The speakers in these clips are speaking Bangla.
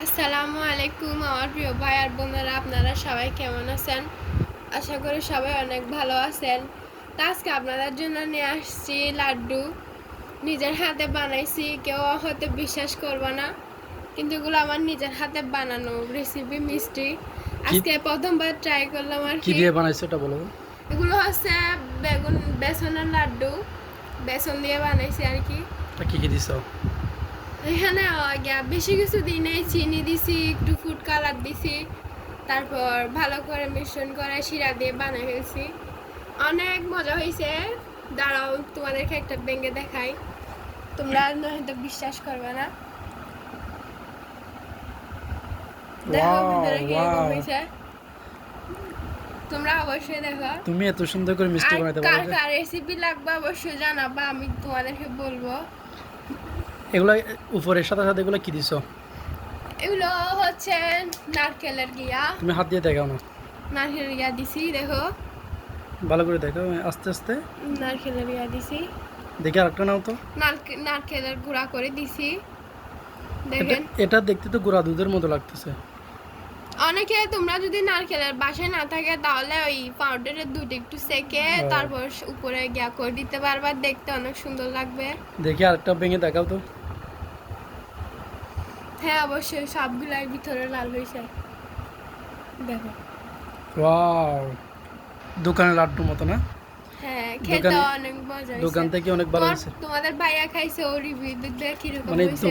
আসসালামু আলাইকুম আমার প্রিয় ভাই আর বোনেরা, আপনারা সবাই কেমন আছেন? আশা করি সবাই অনেক ভালো আছেন। তো আজকে আপনাদের জন্য নিয়ে আসছি লাড্ডু। নিজের হাতে বানাইছি, কেউ হয়তো বিশ্বাস করবে না, কিন্তু এগুলো আমার নিজের হাতে বানানো রেসিপি মিষ্টি। আজকে প্রথমবার ট্রাই করলাম আর কি কি। দিয়ে বানাইছো এটা বলো। এগুলো হচ্ছে বেসনের লাড্ডু, বেসন দিয়ে বানাইছি আর কি। কি কি দিছো? এখানে বেশি কিছু দিই নাই, চিনি দিছি, একটু ফুড কালার দিছি, তারপর ভালো করে মিশ্রণ করে শিরা দিয়ে বানিয়ে ফেলছি। অনেক মজা হয়েছে। দাঁড়াও তোমাদেরকে একটা ভেঙে দেখাই, তোমরা হয়তো বিশ্বাস করবে না। দেখো ভিতরে কিরকম হয়েছে, তোমরা অবশ্যই দেখো। তুমি এত সুন্দর করে মিষ্টি আর বানাইতে কার পারো? কার রেসিপি লাগবে অবশ্যই জানাবা, আমি তোমাদেরকে বলবো। এগুলা উপরের সাথে সাথে এগুলো কি দিছো? এগুলো হচ্ছে নারকেলের গিয়া। তুমি হাত দিয়ে দেখাও না। নারকেলের গিয়া দিছি, দেখো ভালো করে দেখো, আস্তে আস্তে নারকেলের গিয়া দিছি। দেখে আরেকটা নাও তো। নারকেলের গুঁড়া করে দিছি, এটা দেখেন। এটা দেখতে তো গুঁড়া দুধের মতো লাগতেছে। অনেকে তোমরা যদি নারকেলের বাসায় না থাকে তাহলে ওই পাউডারের দুধ একটু সেকে তারপর উপরে গিয়া করে দিতে পারবা, দেখতে অনেক সুন্দর লাগবে। দেখি আরেকটা ভেঙে দেখাও তো। হ্যাঁ অবশ্যই, সবগুলাই ভিতরে লাল হয়েছে, দেখো। ওয়াও, দোকানের লাড্ডুর মতো না? হ্যাঁ, খেতে অনেক মজা হয়েছে। দোকান থেকে অনেক ভালো হয়েছে। তোমাদের ভাইয়া খাইছে, ও রিভিউ দিতে কিরকম মানে হয়েছে।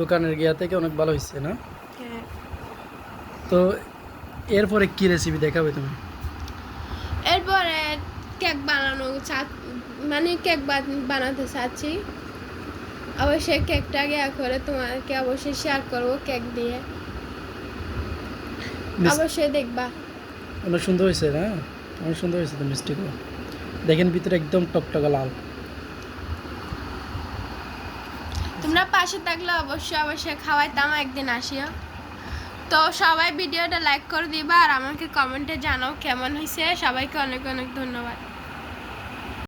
দোকানের গিয়া থেকে অনেক ভালো হয়েছে না? হ্যাঁ। তো এরপরে কি রেসিপি দেখাবে তুমি? এরপরে কেক বানানো মানে কেক বানাতে চাচ্ছি। অবশ্যই কেকটা ইয়া করে তোমাকে অবশ্যই শেয়ার করবো কেক দিয়ে, অবশ্যই দেখবা। অনেক সুন্দর হয়েছে না? অনেক সুন্দর হয়েছে তো মিষ্টিগুলো। দেখেন ভিতরে একদম টকটকা লাল। তোমরা পাশে থাকলে অবশ্যই খাওয়াইতাম একদিন আসিও। তো সবাই ভিডিওটা লাইক করে দিবা আর আমাকে কমেন্টে জানাও কেমন হয়েছে। সবাইকে অনেক অনেক ধন্যবাদ।